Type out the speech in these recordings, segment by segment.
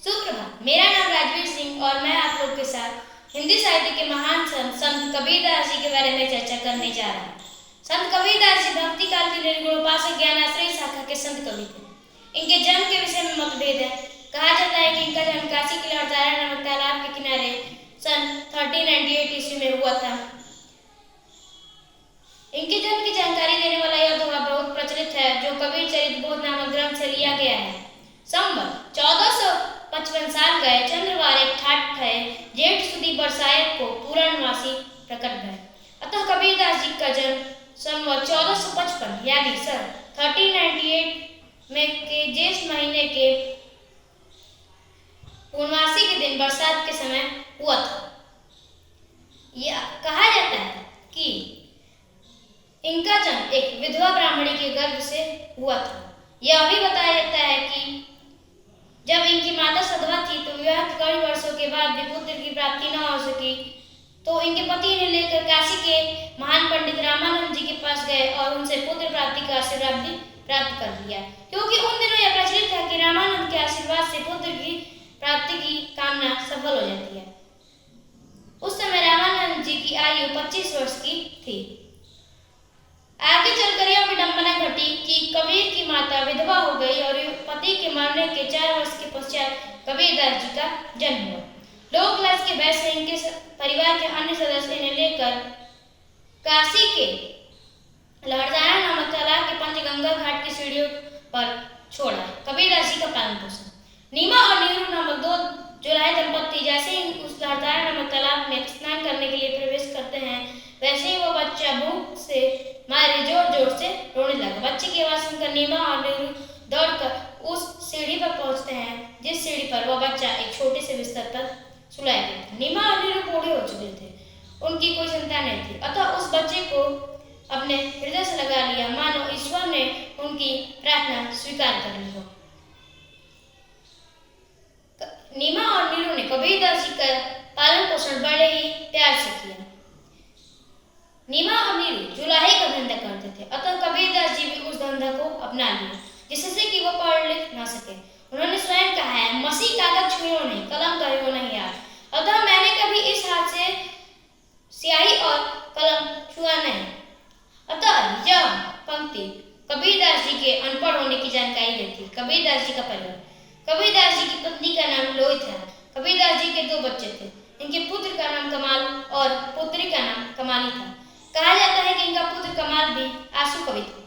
सुप्रभात। मेरा नाम राजवीर सिंह और मैं आप लोग के साथ हिंदी साहित्य के महान संत कबीरदास जी के बारे में चर्चा करने जा रहा हूँ। संत कबीरदास जी भक्ति काल के निर्गुण उपासक ज्ञानाश्रयी शाखा के संत कवि थे। इनके जन्म के विषय में मतभेद है। कहा जाता है कि इनका जन्म काशी के लहरदारा नामक तालाब के किनारे सन 1398 ईस्वी में हुआ था। इनके जन्म की जानकारी देने वाला यह दोहा बहुत प्रचलित है, जो कबीर चरित बोध नामक ग्रंथ से लिया गया है। संवत 1455 साल गए चंद्रवार एक ठाठ भय, जेठ सुदी बरसायत को पूर्णमासी प्रकट भय। अतः कबीरदास जी का जन्म संवत 1455 यानी सन 1398 में के ज्येष्ठ महीने के पूर्णमासी के दिन बरसात के समय हुआ था। यह कहा जाता है कि इनका जन्म एक विधवा ब्राह्मणी के गर्भ से हुआ था। यह भी बताया जाता है कि जब इनकी माता सधवा थी तो विवाह के कई वर्षों के बाद भी पुत्र की प्राप्ति न हो सकी, तो इनके पति ने लेकर काशी के महान पंडित रामानंद जी के पास गए और उनसे पुत्र प्राप्ति का आशीर्वाद भी प्राप्त कर लिया, क्योंकि उन दिनों यह प्रचलित था कि रामानंद के आशीर्वाद से पुत्र की प्राप्ति की कामना सफल हो जाती है। उस समय रामानंद जी की आयु 25 वर्ष की थी। आगे चलकर यह विडंबना घटी कि कबीर की माता विधवा हो गई और पति के मरने के 4 वर्ष के पश्चात कबीरदास जी का जन्म हुआ। लोकलाज के भय से इनके परिवार के अन्य सदस्य इन्हें लेकर काशी के लहरदारा नामक तालाब के पंचगंगा घाट की सीढ़ियों पर छोड़ा। कबीरदास जी का पालन पोषण। नीमा और नीरू नामक 2 जुलाहे दंपत्ति जैसे ही उस लहरदारा नामक तालाब में स्नान करने के लिए प्रवेश करते हैं, वैसे ही वो बच्चा भूख से मारे जोर जोर से रोने लगा। बच्चे की आवाज सुनकर नीमा और नीरू दौड़कर उस सीढ़ी पर पहुंचते हैं, जिस सीढ़ी पर वह बच्चा एक छोटे से बिस्तर पर सुलाया गया था। नीमा और नीरू बूढ़े हो चुके थे, उनकी कोई संतान नहीं थी, अतः उस बच्चे को अपने हृदय से लगा लिया, मानो ईश्वर ने उनकी प्रार्थना स्वीकार कर ली हो। नीमा और नीरू ने कबीरदास जी का पालन पोषण बड़े ही प्यार से किया। नीमा और नीरू जुलाहे का धंधा करते थे, अतः कबीरदास जी भी उस धंधा को अपना लिया, जिससे कि वो पढ़ लिख ना सके। उन्होंने स्वयं कहा है, मसी कागज छुओ नहीं, कलम कहो नहीं यार। अतः मैंने कभी इस हाथ से स्याही और कलम छुआ नहीं। अतः यह पंक्ति कबीरदास जी के अनपढ़ होने की जानकारी देती। कबीरदास जी का परिवार। कबीरदास जी की पत्नी का नाम लोहित है। कबीरदास जी के 2 बच्चे थे। इनके पुत्र का नाम कमाल और पुत्री का नाम कमाली था। कहा जाता है कि इनका पुत्र कमाल भी आंसू कवि था।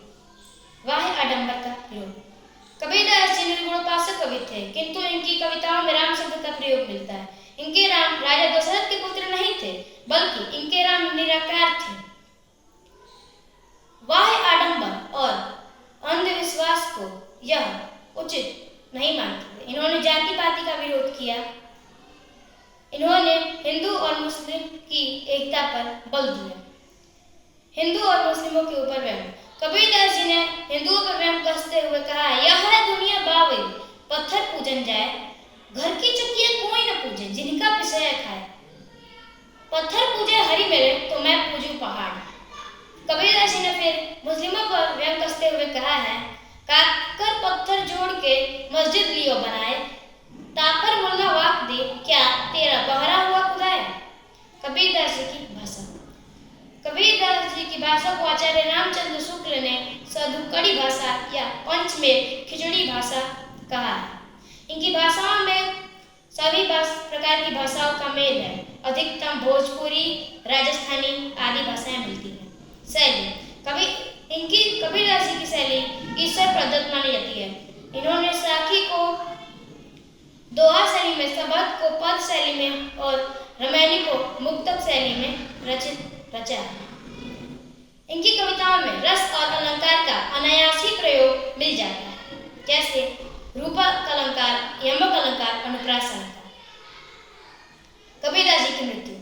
वाह आडंबर का प्रयोग। कबीरदास जी निर्गुण उपासक कवि थे, किंतु इनकी कविताओं में राम शब्द का प्रयोग मिलता है। इनके राम राजा दशरथ के पुत्र नहीं थे, बल्कि इनके राम निराकार थे। वाह आडंबर और अंधविश्वास को यह उचित नहीं मानते थे। इन्होंने जाति पाति का विरोध किया। इन्होंने हिंदू और मुस्लिम की एकता पर बल दिया। हिंदू और मुस्लिमों के ऊपर वहम। कबीरदास जी ने हिंदुओं पर वहम कसते हुए कहा, यह है दुनिया बावरी, पत्थर पूजन जाए, घर की चुकिया कोई न पूजे, जिनका पिसया खाए। पत्थर पूजे हरि मेरे, तो मैं पूजू पहाड़। कबीरदास जी ने फिर मुस्लिमों पर वहम कसते हुए कहा है, काकर पत्थर जोड़ के मस्जिद लियो बनाए, तापर मुल्ला वाक दे, क्या तेरा बहरा हुआ खुदाए। कबीरदास जी की भाषा। कबीरदास जी की भाषा को आचार्य रामचंद्र शुक्ल ने सधुकड़ी भाषा या पंच में खिचड़ी भाषा कहा है। इनकी भाषाओं में सभी प्रकार की भाषाओं का मेल है। अधिकतम भोजपुरी, राजस्थानी आदि भाषाएं मिलती हैं। शैली। कबीरदास जी की शैली ईश्वर प्रदत्त मानी जाती है। इन्होंने साखी को दोहा शैली में, सबद को पद शैली में और रमैनी को मुक्तक शैली में रचा है। इनकी कविताओं में रस और अलंकार का अनायास ही प्रयोग मिल जाता है, जैसे रूपक अलंकार, यमक अलंकार, अनुप्रास अलंकार। कबीरदास जी की मृत्यु।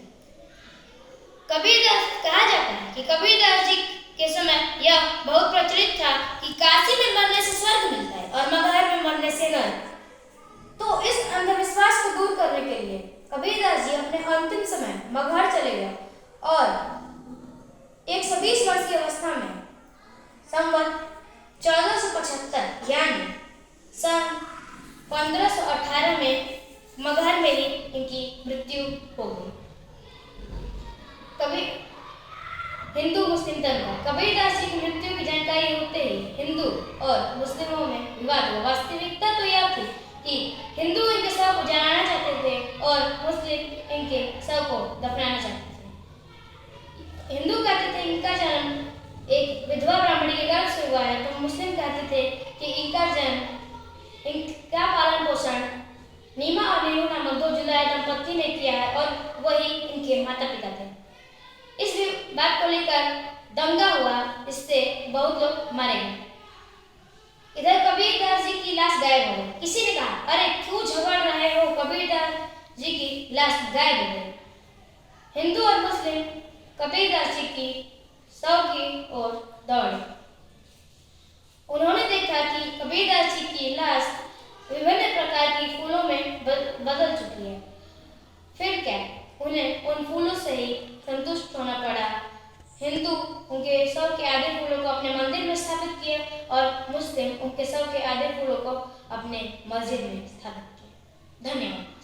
कहा जाता है कि कबीरदास जी के समय यह बहुत प्रचलित था कि काशी में मरने से स्वर्ग मिलता है और मगहर में मरने से नरक। तो इस अंधविश्वास को दूर करने के लिए कबीरदास जी अपने अंतिम समय मगहर चले गए और 120 वर्ष की अवस्था में संवत 1475 यानी सन 1518 में में ही इनकी मृत्यु हो गई। कभी हिंदू मुस्लिम दंगा। कबीरदास जी की मृत्यु की जानकारी होते ही हिंदू और मुस्लिमों में विवाद हुआ। वास्तविकता तो यह थी कि हिंदू इनके शव को जलाना चाहते थे और मुस्लिम इनके शव को दफनाना चाहते थे। हिंदू कहते थे इनका जन्म एक विधवा ब्राह्मणी के गर्भ से हुआ है, तो मुस्लिम कहते थे कि इनका जन्म, इनका पालन पोषण नीमा और नीरू नामक 2 जुलाई दंपत्ति ने किया है और वही इनके माता पिता थे। इस बात को लेकर दंगा हुआ, इससे बहुत लोग मारे गए। इधर कबीरदास जी की लाश गायब हो गई। किसी ने कहा, अरे क्यों झगड़ रहे हो, कबीरदास जी की लाश गायब हो गई। हिंदू और मुस्लिम कबीरदास जी की शव की ओर दौड़े। उन्होंने देखा कि कबीरदास जी की लाश विभिन्न प्रकार की फूलों में बदल चुकी है। फिर क्या, उन्हें उन फूलों से ही संतुष्ट होना पड़ा। हिंदू उनके शव के आधे फूलों को अपने मंदिर में स्थापित किए और मुस्लिम उनके शव के आधे फूलों को अपने मस्जिद में स्थापित किए। धन्यवाद।